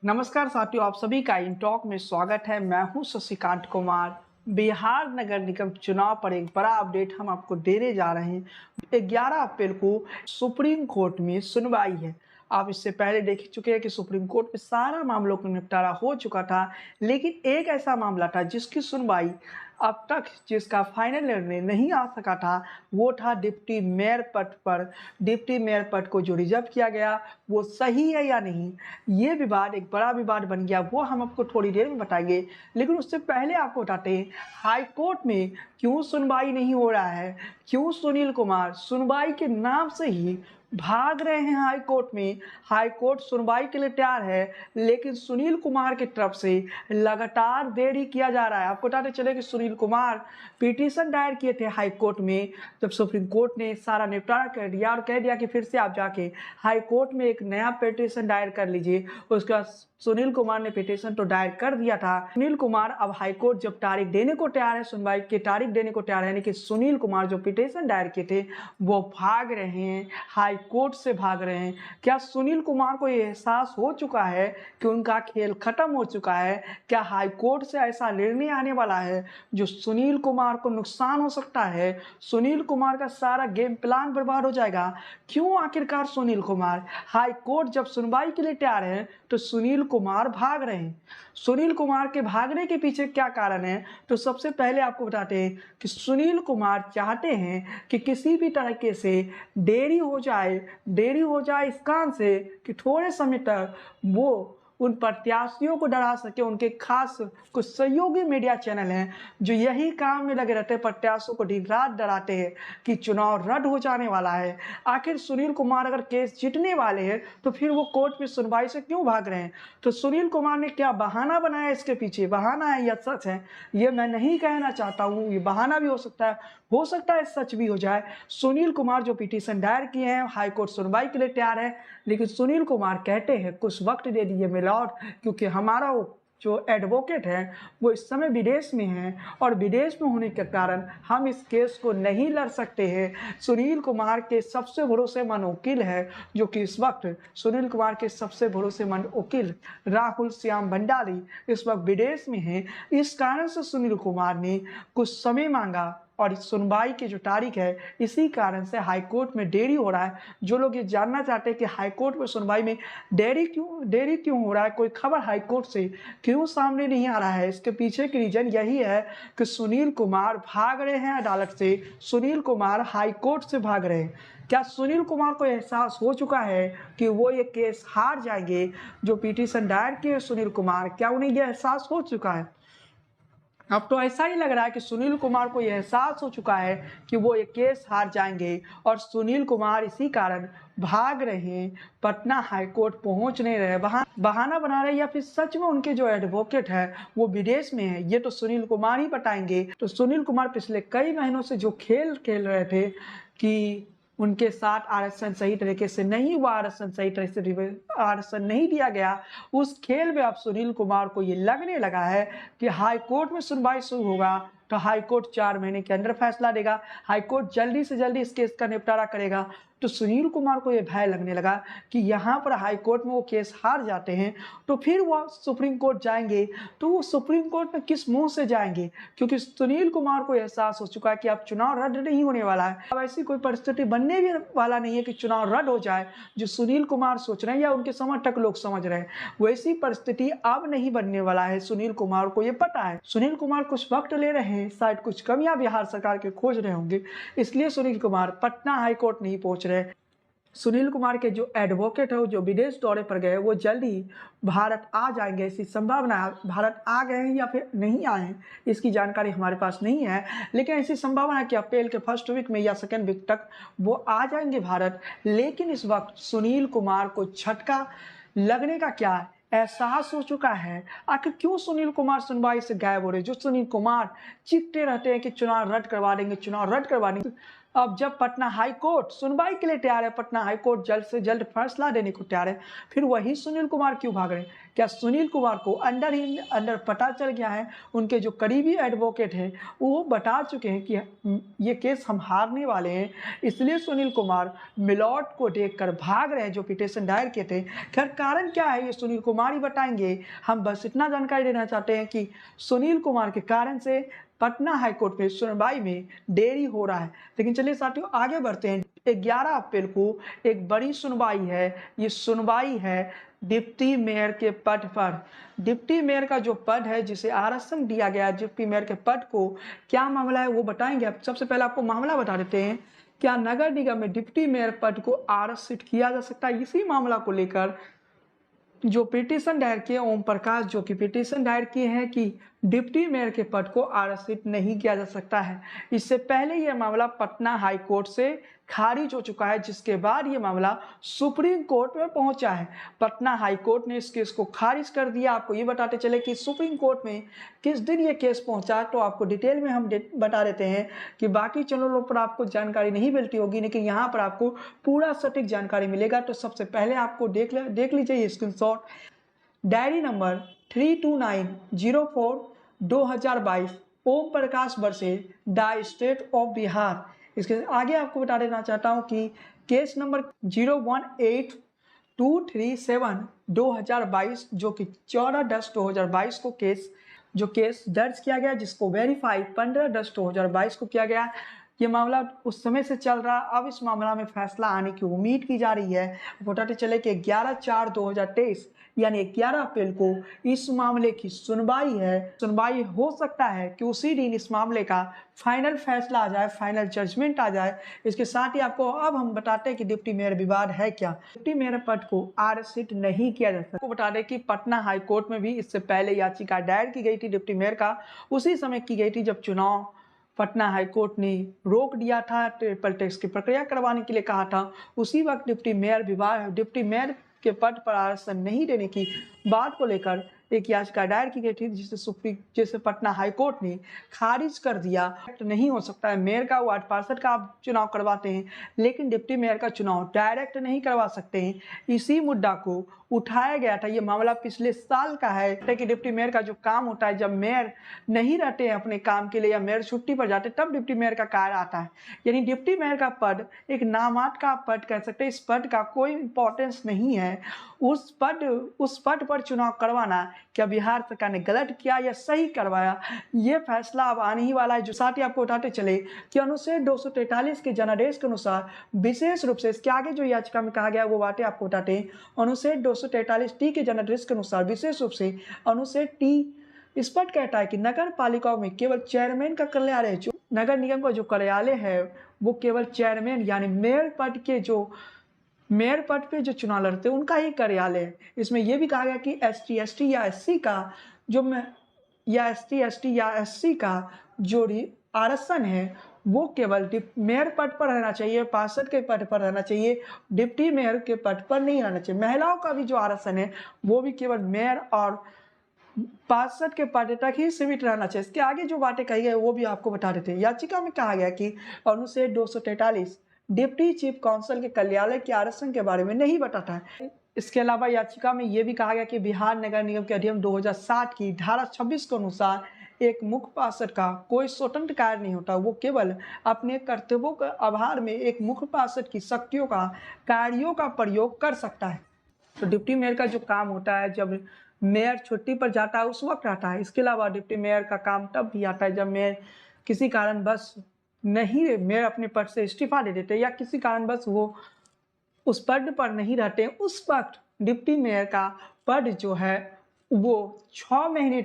नमस्कार साथियों, आप सभी का इन टॉक में स्वागत है। मैं हूं शशिकांत कुमार। बिहार नगर निगम चुनाव पर एक बड़ा अपडेट हम आपको देने जा रहे हैं। 11 अप्रैल को सुप्रीम कोर्ट में सुनवाई है। आप इससे पहले देख चुके हैं कि सुप्रीम कोर्ट में सारा मामलों का निपटारा हो चुका था, लेकिन एक ऐसा मामला था जिसकी सुनवाई अब तक जिसका फाइनल निर्णय नहीं आ सका था, वो था डिप्टी मेयर पद पर। डिप्टी मेयर पद को जो रिजर्व किया गया वो सही है या नहीं, ये विवाद एक बड़ा विवाद बन गया। वो हम आपको थोड़ी देर में बताएंगे, लेकिन उससे पहले आपको बताते हैं हाई कोर्ट में क्यों सुनवाई नहीं हो रहा है। क्यों सुनील कुमार सुनवाई के नाम से ही भाग रहे हैं हाई कोर्ट में। हाई कोर्ट सुनवाई के लिए तैयार है, लेकिन सुनील कुमार की तरफ से लगातार देरी किया जा रहा है। आपको बताते चले कि सुनील कुमार पिटीशन दायर किए थे हाई कोर्ट में, जब सुप्रीम कोर्ट ने सारा निपटारा कर दिया और कह दिया कि फिर से आप जाके हाई कोर्ट में एक नया पिटीशन दायर कर लीजिए। उसके बाद सुनील कुमार ने पिटीशन तो दायर कर दिया था। सुनील कुमार अब हाई कोर्ट जब तारीख देने को तैयार है, सुनवाई की तारीख देने को तैयार है, लेकिन सुनील कुमार जो पिटीशन दायर किए थे वो भाग रहे हैं, हाई कोर्ट से भाग रहे हैं। क्या सुनील कुमार को ये एहसास हो चुका है कि उनका खेल खत्म हो चुका है? क्या हाई कोर्ट से ऐसा निर्णय आने वाला है जो सुनील कुमार को नुकसान हो सकता है? सुनील कुमार का सारा गेम प्लान बर्बाद हो जाएगा। क्यों आखिरकार सुनील कुमार हाई कोर्ट जब सुनवाई के लिए तैयार है तो सुनील कुमार भाग रहे हैं? सुनील कुमार के भागने के पीछे क्या कारण है? तो सबसे पहले आपको बताते हैं कि सुनील कुमार चाहते हैं कि किसी भी तरीके से देरी हो जाए इस कारण से कि थोड़े समय तक वो उन प्रत्याशियों को डरा सके। उनके खास कुछ सहयोगी मीडिया चैनल हैं जो यही काम में लगे रहते हैं, प्रत्याशियों को दिन रात डराते हैं कि चुनाव रद्द हो जाने वाला है। आखिर सुनील कुमार अगर केस जीतने वाले हैं तो फिर वो कोर्ट में सुनवाई से क्यों भाग रहे हैं? तो सुनील कुमार ने क्या बहाना बनाया? इसके पीछे बहाना है या सच है, ये मैं नहीं कहना चाहता हूँ। ये बहाना भी हो सकता है सच भी हो जाए। सुनील कुमार जो पिटीशन दायर किए हैं, हाई कोर्ट सुनवाई के लिए तैयार है, लेकिन सुनील कुमार कहते हैं कुछ वक्त दे दीजिए मिलॉर्ड, क्योंकि हमारा वो जो एडवोकेट है वो इस समय विदेश में है और विदेश में होने के कारण हम इस केस को नहीं लड़ सकते हैं। सुनील कुमार के सबसे भरोसेमंद वकील है, जो कि इस वक्त सुनील कुमार के सबसे भरोसेमंद वकील राहुल श्याम भंडारी इस वक्त विदेश में हैं। इस कारण से सुनील कुमार ने कुछ समय मांगा और इस सुनवाई की जो तारीख है, इसी कारण से हाई कोर्ट में देरी हो रहा है। जो लोग ये जानना चाहते हैं कि हाई कोर्ट में सुनवाई में देरी क्यों हो रहा है, कोई खबर हाई कोर्ट से क्यों सामने नहीं आ रहा है, इसके पीछे की रीजन यही है कि सुनील कुमार भाग रहे हैं अदालत से। सुनील कुमार हाई कोर्ट से भाग रहे हैं। क्या सुनील कुमार को एहसास हो चुका है कि वो ये केस हार जाएंगे? जो पिटीशन दायर किए सुनील कुमार, क्या उन्हें यह एहसास हो चुका है? अब तो ऐसा ही लग रहा है कि सुनील कुमार को यह एहसास हो चुका है कि वो ये केस हार जाएंगे और सुनील कुमार इसी कारण भाग रहे हैं, पटना हाई कोर्ट पहुंच नहीं रहे, बहाना बना रहे, या फिर सच में उनके जो एडवोकेट है वो विदेश में है, ये तो सुनील कुमार ही बताएंगे। तो सुनील कुमार पिछले कई महीनों से जो खेल खेल रहे थे कि उनके साथ आरक्षण सही तरीके से नहीं हुआ, आरक्षण नहीं दिया गया, उस खेल में अब सुनील कुमार को ये लगने लगा है कि हाई कोर्ट में सुनवाई शुरू होगा तो हाई कोर्ट 4 महीने के अंदर फैसला देगा, हाई कोर्ट जल्दी से जल्दी इस केस का निपटारा करेगा। तो सुनील कुमार को यह भय लगने लगा कि यहाँ पर हाई कोर्ट में वो केस हार जाते हैं तो फिर वो सुप्रीम कोर्ट जाएंगे, तो वो सुप्रीम कोर्ट में किस मुंह से जाएंगे? क्योंकि सुनील कुमार को एहसास हो चुका है कि अब चुनाव रद्द नहीं होने वाला है। अब ऐसी कोई परिस्थिति बनने भी वाला नहीं है कि चुनाव रद्द हो जाए, जो सुनील कुमार सोच रहे हैं या उनके समर्थक लोग समझ रहे हैं, वैसी परिस्थिति अब नहीं बनने वाला है। सुनील कुमार को ये पता है। सुनील कुमार कुछ वक्त ले रहे हैं, शायद कुछ कमियां बिहार सरकार के खोज रहे होंगे, इसलिए सुनील कुमार पटना हाई कोर्ट नहीं पहुंच रहे। सुनील कुमार के जो एडवोकेट है जो विदेश दौरे पर गए, वो जल्दी भारत आ जाएंगे, ऐसी संभावना है। भारत आ गए हैं या फिर नहीं आए हैं इसकी जानकारी हमारे पास नहीं है, लेकिन ऐसी संभावना है कि अप्रैल के फर्स्ट वीक में या सेकेंड वीक तक वो आ जाएंगे भारत। लेकिन इस वक्त सुनील कुमार को झटका लगने का क्या है, एहसास हो चुका है। आखिर क्यों सुनील कुमार सुनवाई से गायब हो रहे? जो सुनील कुमार चीखते रहते हैं कि चुनाव रद्द करवा देंगे, चुनाव रद्द करवा देंगे, अब जब पटना हाई कोर्ट सुनवाई के लिए तैयार है, पटना हाई कोर्ट जल्द से जल्द फैसला देने को तैयार है, फिर वही सुनील कुमार क्यों भाग रहे हैं? क्या सुनील कुमार को अंदर पता चल गया है? उनके जो करीबी एडवोकेट हैं वो बता चुके हैं कि ये केस हम हारने वाले हैं, इसलिए सुनील कुमार मिलॉट को देखकर भाग रहे हैं जो पिटीशन दायर किए थे। खैर कारण क्या है ये सुनील कुमार ही बताएंगे। हम बस इतना जानकारी देना चाहते हैं कि सुनील कुमार के कारण से पटना हाईकोर्ट में सुनवाई में देरी हो रहा है। लेकिन चलिए साथियों आगे बढ़ते हैं। 11 अप्रैल को एक बड़ी सुनवाई है। ये सुनवाई है डिप्टी मेयर के पद पर। डिप्टी मेयर का जो पद है जिसे आरक्षण दिया गया, डिप्टी मेयर के पद को क्या मामला है वो बताएंगे। अब सबसे पहले आपको मामला बता देते हैं। क्या नगर निगम में डिप्टी मेयर पद को आरक्षित किया जा सकता है? इसी मामला को लेकर जो पिटीशन दायर किए ओम प्रकाश, जो कि पिटीशन दायर किए हैं कि डिप्टी मेयर के पद को आरक्षित नहीं किया जा सकता है। इससे पहले यह मामला पटना हाई कोर्ट से खारिज हो चुका है, जिसके बाद ये मामला सुप्रीम कोर्ट में पहुंचा है। पटना हाई कोर्ट ने इस केस को खारिज कर दिया। आपको ये बताते चले कि सुप्रीम कोर्ट में किस दिन ये केस पहुंचा, तो आपको डिटेल में हम बता देते हैं कि बाकी चैनलों पर आपको जानकारी नहीं मिलती होगी, लेकिन यहाँ पर आपको पूरा सटीक जानकारी मिलेगा। तो सबसे पहले आपको देख लीजिए screenshot. Diary number 32904/2022 Om Prakash versus the state of Bihar. इसके आगे आपको बता देना चाहता हूं कि केस नंबर 018237/2022 जो कि 14/10/2022 को केस दर्ज किया गया, जिसको वेरीफाई 15/10/2022 को किया गया। ये मामला उस समय से चल रहा। अब इस मामला में फैसला आने की उम्मीद की जा रही है। बताते चले कि 11/4/2023 यानी 11 अप्रैल को इस मामले की सुनवाई है। सुनवाई हो सकता है कि उसी दिन इस मामले का फाइनल फैसला आ जाए, फाइनल जजमेंट आ जाए। इसके साथ ही आपको अब हम बताते हैं कि डिप्टी मेयर विवाद है क्या। डिप्टी मेयर पद को आरक्षित नहीं किया जा सकता। आपको बता दें कि पटना हाई कोर्ट में भी इससे पहले याचिका दायर की गई थी डिप्टी मेयर का, उसी समय की गई थी जब चुनाव पटना हाईकोर्ट ने रोक दिया था, ट्रिपल टैक्स की प्रक्रिया करवाने के लिए कहा था। उसी वक्त डिप्टी मेयर के पद पर आरक्षण नहीं देने की बात को लेकर एक याचिका दायर की गई थी, जिसे पटना हाईकोर्ट ने खारिज कर दिया। नहीं हो सकता है मेयर का वार्ड पार्षद का आप चुनाव करवाते हैं, लेकिन डिप्टी मेयर का चुनाव डायरेक्ट नहीं करवा सकते हैं। इसी मुद्दा को उठाया गया था। ये मामला पिछले साल का है कि डिप्टी मेयर का जो काम होता है, जब मेयर नहीं रहते हैं अपने काम के लिए या मेयर छुट्टी पर जाते तब डिप्टी मेयर का कार्य आता है। यानी डिप्टी मेयर का पद एक नामात का पद कह सकते हैं। इस पद का कोई इंपॉर्टेंस नहीं है। उस पद पर चुनाव करवाना क्या बिहार सरकार ने गलत किया या सही करवाया, ये फैसला अब आने ही वाला है। जो साथ ही आपको बताते चले कि अनुच्छेद 243 के जनादेश के अनुसार विशेष रूप से इसके आगे जो याचिका में कहा गया वो बातें आपको बताते हैं। अनुच्छेद 243 के जनादेश के अनुसार विशेष रूप से अनुच्छेद टी स्पष्ट कहता है कि नगर पालिकाओं में केवल चेयरमैन का कार्यालय, जो नगर निगम का जो कार्यालय है वो केवल चेयरमैन यानी मेयर पद पे जो चुनाव लड़ते हैं उनका ही कार्यालय है। इसमें यह भी कहा गया कि ST/ST या SC का SC का जो आरक्षण है वो केवल मेयर पद पर रहना चाहिए, पार्षद के पद पर रहना चाहिए, डिप्टी मेयर के पद पर नहीं रहना चाहिए। महिलाओं का भी जो आरक्षण है वो भी केवल मेयर और पार्षद के पद तक ही सीमित रहना चाहिए। इसके आगे जो बातें कही गई वो भी आपको बता देते हैं। याचिका में कहा गया कि अनुच्छेद 243 डिप्टी चीफ काउंसिल के कार्यालय के आरक्षण के बारे में नहीं बताता है। इसके अलावा याचिका में यह भी कहा गया कि बिहार नगर निगम के अधिनियम 2007 की धारा 26 के अनुसार एक मुख्य पार्षद का कोई स्वतंत्र कार्य नहीं होता। वो केवल अपने कर्तव्यों के आधार में एक मुख्य पार्षद की शक्तियों का कार्यों का प्रयोग कर सकता है। तो डिप्टी मेयर का जो काम होता है जब मेयर छुट्टी पर जाता है उस वक्त आता है। इसके अलावा डिप्टी मेयर का काम तब भी आता है जब मेयर किसी कारण बस नहीं, मेयर अपने पद से इस्तीफा दे देते या किसी कारण बस वो उस पद पर नहीं रहते, उस वक्त डिप्टी मेयर का पद जो है वो 6 महीने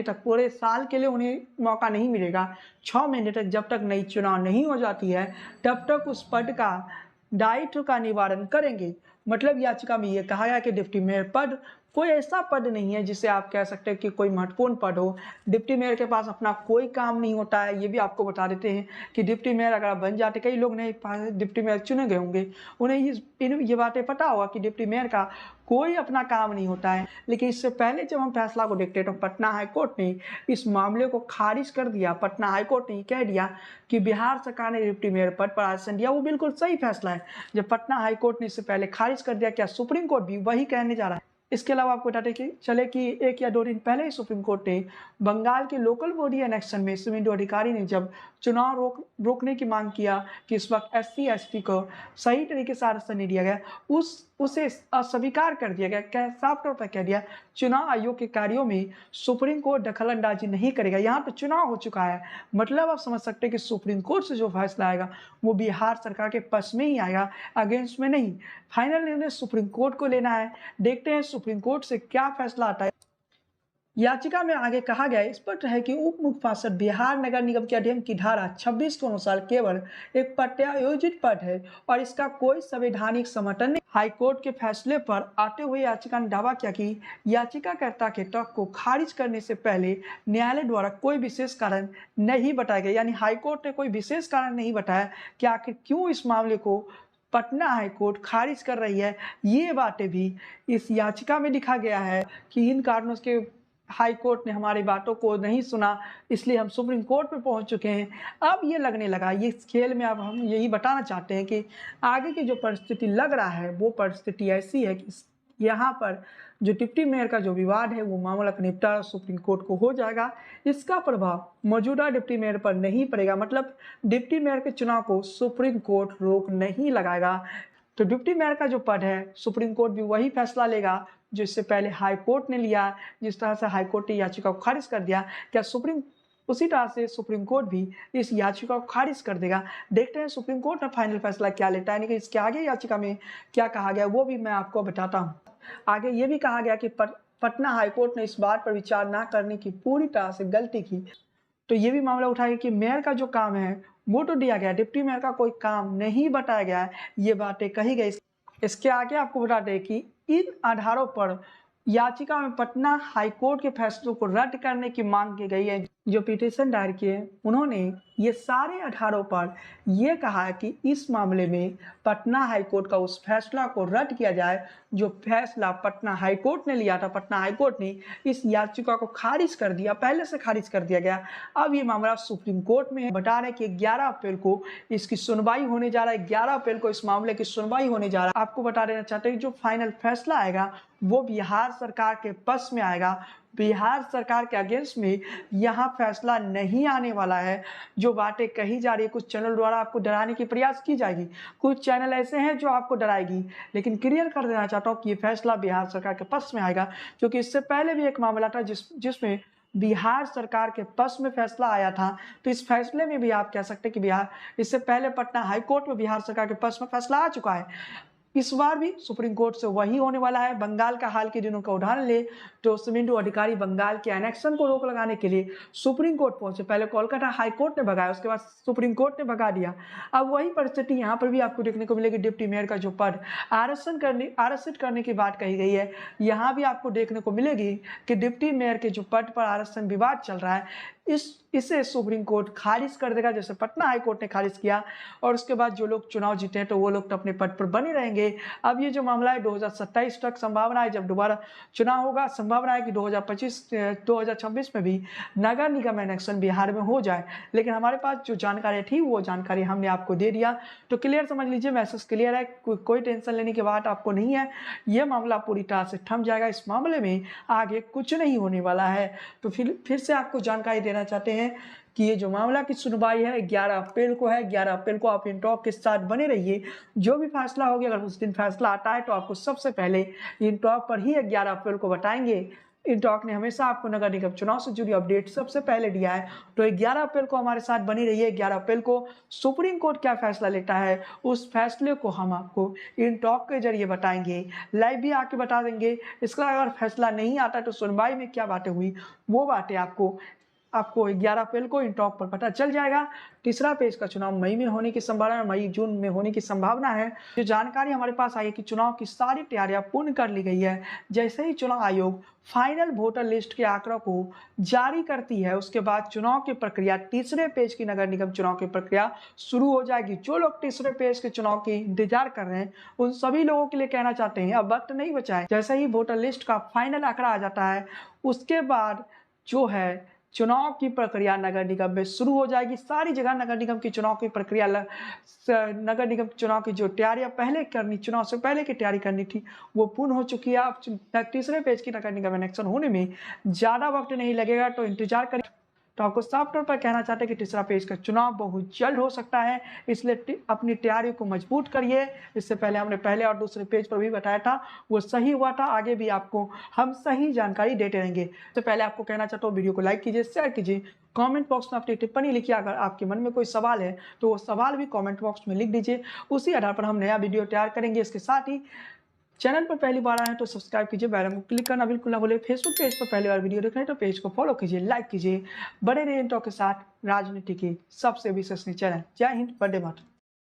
तक पूरे साल के लिए उन्हें मौका नहीं मिलेगा। 6 महीने तक जब तक नई चुनाव नहीं हो जाती है तब तक उस पद का दायित्व का निवारण करेंगे। मतलब याचिका में यह कहा गया कि डिप्टी मेयर पद कोई ऐसा पद नहीं है जिसे आप कह सकते हैं कि कोई महत्वपूर्ण पद हो। डिप्टी मेयर के पास अपना कोई काम नहीं होता है। ये भी आपको बता देते हैं कि डिप्टी मेयर अगर आप बन जाते, कई लोग नहीं डिप्टी मेयर चुने गए होंगे, उन्हें ये बातें पता होगा कि डिप्टी मेयर का कोई अपना काम नहीं होता है। लेकिन इससे पहले जब हम फैसला को देखते हैं तो पटना हाईकोर्ट ने इस मामले को खारिज कर दिया। पटना हाईकोर्ट ने कह दिया कि बिहार सरकार ने डिप्टी मेयर पद पर आरक्षण दिया, वो बिल्कुल सही फैसला है। जब पटना हाईकोर्ट ने इससे पहले खारिज कर दिया, क्या सुप्रीम कोर्ट भी वही कहने जा रहा है? इसके अलावा आपको बताते कि चले कि 1 या 2 दिन पहले ही सुप्रीम कोर्ट ने बंगाल के लोकल बॉडी इलेक्शन में शुभेंदु अधिकारी ने जब चुनाव रोकने की मांग किया कि इस वक्त SC ST को सही तरीके से आरक्षण नहीं दिया गया, उसे अस्वीकार कर दिया गया। क्या साफ तौर पर कह दिया चुनाव आयोग के कार्यों में सुप्रीम कोर्ट दखल अंदाजी नहीं करेगा। यहाँ पे चुनाव हो चुका है, मतलब आप समझ सकते हैं कि सुप्रीम कोर्ट से जो फैसला आएगा वो बिहार सरकार के पक्ष में ही आएगा, अगेंस्ट में नहीं। फाइनल निर्णय सुप्रीम कोर्ट को लेना है। देखते हैं सुप्रीम कोर्ट से क्या फैसला आता है। याचिका में आगे कहा गया है, स्पष्ट है कि उप मुख्य पार्षद बिहार नगर निगम के अधिनियम की धारा 26 के अनुसार केवल एक प्रत्यायोजित पद है और इसका कोई संवैधानिक समर्थन नहीं। हाईकोर्ट के फैसले पर आते हुए याचिका ने दावा किया कि याचिकाकर्ता के तर्क को खारिज करने से पहले न्यायालय द्वारा कोई विशेष कारण नहीं बताया गया। यानी हाईकोर्ट ने कोई विशेष कारण नहीं बताया कि आखिर क्यों इस मामले को पटना हाईकोर्ट खारिज कर रही है। ये बातें भी इस याचिका में लिखा गया है कि इन कारणों के हाई कोर्ट ने हमारी बातों को नहीं सुना, इसलिए हम सुप्रीम कोर्ट पे पहुंच चुके हैं। अब ये लगने लगा, ये इस खेल में अब हम यही बताना चाहते हैं कि आगे की जो परिस्थिति लग रहा है वो परिस्थिति ऐसी है कि यहाँ पर जो डिप्टी मेयर का जो विवाद है वो मामला का निपटारा सुप्रीम कोर्ट को हो जाएगा। इसका प्रभाव मौजूदा डिप्टी मेयर पर नहीं पड़ेगा, मतलब डिप्टी मेयर के चुनाव को सुप्रीम कोर्ट रोक नहीं लगाएगा। तो डिप्टी मेयर का जो पद है सुप्रीम कोर्ट भी वही फैसला लेगा जो इससे पहले हाई कोर्ट ने लिया। जिस तरह से हाई कोर्ट ने याचिका को खारिज कर दिया, क्या उसी तरह से सुप्रीम कोर्ट भी इस याचिका को खारिज कर देगा। देखते हैं सुप्रीम कोर्ट ने फाइनल फैसला क्या लेता है। इसके आगे याचिका में क्या कहा गया वो भी मैं आपको बताता हूँ। आगे ये भी कहा गया कि पटना हाईकोर्ट ने इस बात पर विचार न करने की पूरी तरह से गलती की। तो ये भी मामला उठाया कि मेयर का जो काम है वो तो दिया गया, डिप्टी मेयर का कोई काम नहीं बताया गया है, ये बातें कही गई। इसके आगे आपको बता दें कि इन आधारों पर याचिका में पटना हाईकोर्ट के फैसलों को रद्द करने की मांग की गई है। जो पिटीशन दायर किए उन्होंने ये सारे आधारों पर यह कहा है कि इस मामले में पटना हाईकोर्ट का उस फैसला को रद्द किया जाए जो फैसला पटना हाईकोर्ट ने लिया था। पटना हाईकोर्ट ने इस याचिका को खारिज कर दिया, पहले से खारिज कर दिया गया। अब ये मामला सुप्रीम कोर्ट में है। बता रहे कि 11 अप्रैल को इसकी सुनवाई होने जा रहा है। 11 अप्रैल को इस मामले की सुनवाई होने जा रहा है। आपको बता देना चाहते हैं जो फाइनल फैसला आएगा वो बिहार सरकार के पक्ष में आएगा। बिहार सरकार के अगेंस्ट में यहाँ फैसला नहीं आने वाला है। जो बातें कही जा रही है कुछ चैनल द्वारा आपको डराने की प्रयास की जाएगी, कुछ चैनल ऐसे हैं जो आपको डराएगी, लेकिन क्लियर कर देना चाहता हूँ कि ये फैसला बिहार सरकार के पक्ष में आएगा। क्योंकि इससे पहले भी एक मामला था जिसमें बिहार सरकार के पक्ष में फैसला आया था। तो इस फैसले में भी आप कह सकते हैं कि बिहार, इससे पहले पटना हाईकोर्ट में बिहार सरकार के पक्ष में फैसला आ चुका है। इस बार भी सुप्रीम कोर्ट से वही होने वाला है। बंगाल का हाल के दिनों का उदाहरण ले तो शुभेंदु अधिकारी बंगाल के एनेक्शन को रोक लगाने के लिए सुप्रीम कोर्ट पहुंचे। पहले कोलकाता हाई कोर्ट ने भगाया, उसके बाद सुप्रीम कोर्ट ने भगा दिया। अब वही परिस्थिति यहाँ पर भी आपको देखने को मिलेगी। डिप्टी मेयर का जो पद आरक्षित करने की बात कही गई है, यहाँ भी आपको देखने को मिलेगी कि डिप्टी मेयर के जो पद पर आरक्षण विवाद चल रहा है इसे सुप्रीम कोर्ट खारिज कर देगा, जैसे पटना हाई कोर्ट ने खारिज किया। और उसके बाद जो लोग चुनाव जीते हैं तो वो लोग तो अपने पद पर बने रहेंगे। अब ये जो मामला है 2027 तक संभावना है जब दोबारा चुनाव होगा, संभावना है कि 2026 में भी नगर निगम इलेक्शन बिहार में हो जाए। लेकिन हमारे पास जो जानकारी थी वो जानकारी हमने आपको दे दिया। तो क्लियर समझ लीजिए, मैसेज क्लियर है, कोई टेंशन लेने की बात आपको नहीं है। ये मामला पूरी तरह से थम जाएगा। इस मामले में आगे कुछ नहीं होने वाला है। तो फिर से आपको जानकारी देना चाहते हैं कि ये जो मामला की सुनवाई है 11 अप्रैल को है। 11 अप्रैल को आप इन टॉक के साथ बने रहिए। जो भी फैसला हो गया, अगर उस दिन फैसला आता है तो आपको सबसे पहले इन टॉक पर ही 11 अप्रैल को बताएंगे। इन टॉक ने हमेशा आपको नगर निगम चुनाव से जुड़ी अपडेट सबसे पहले दिया है। तो 11 अप्रैल को हमारे साथ बनी रहिए। 11 अप्रैल को सुप्रीम कोर्ट क्या फैसला लेता है उस फैसले को हम आपको इन टॉक के जरिए बताएंगे, लाइव भी आके बता देंगे। इसका अगर फैसला नहीं आता तो सुनवाई में क्या बातें हुई वो बातें आपको आपको 11 अप्रैल को इन टॉप पर पता चल जाएगा। तीसरा पेज का चुनाव मई में होने की संभावना है, मई जून में होने की संभावना है। जो जानकारी हमारे पास आई है कि चुनाव की सारी तैयारियां पूर्ण कर ली गई है। जैसे ही चुनाव आयोग फाइनल वोटर लिस्ट के आंकड़ों को जारी करती है, उसके बाद चुनाव की प्रक्रिया, तीसरे पेज की नगर निगम चुनाव की प्रक्रिया शुरू हो जाएगी। जो लोग तीसरे पेज के चुनाव की इंतजार कर रहे हैं, उन सभी लोगों के लिए कहना चाहते हैं अब वक्त नहीं बचा है। जैसे ही वोटर लिस्ट का फाइनल आंकड़ा आ जाता है, उसके बाद जो है चुनाव की प्रक्रिया नगर निगम में शुरू हो जाएगी। सारी जगह नगर निगम की चुनाव की प्रक्रिया, नगर निगम चुनाव की जो तैयारियां पहले करनी, चुनाव से पहले की तैयारी करनी थी, वो पूर्ण हो चुकी है। अब तीसरे पेज की नगर निगम इलेक्शन होने में ज़्यादा वक्त नहीं लगेगा, तो इंतजार करिए। तो आपको साफ तौर पर कहना चाहते हैं कि तीसरा पेज का चुनाव बहुत जल्द हो सकता है, इसलिए अपनी तैयारी को मजबूत करिए। इससे पहले हमने पहले और दूसरे पेज पर भी बताया था, वो सही हुआ था। आगे भी आपको हम सही जानकारी देते रहेंगे। तो पहले आपको कहना चाहता हूँ, वीडियो को लाइक कीजिए, शेयर कीजिए, कमेंट बॉक्स में अपनी टिप्पणी लिखिए। अगर आपके मन में कोई सवाल है तो वो सवाल भी कमेंट बॉक्स में लिख दीजिए, उसी आधार पर हम नया वीडियो तैयार करेंगे। इसके साथ ही चैनल पर पहली बार आए हैं तो सब्सक्राइब कीजिए, बेल आइकन को क्लिक करना बिल्कुल ना भूलिए। फेसबुक पेज पर पहली बार वीडियो देख रहे हैं तो पेज को फॉलो कीजिए, लाइक कीजिए। बड़े रहिए टॉक के साथ, राजनीति की सबसे विश्वसनीय चैनल। जय हिंद, वंदे मातरम।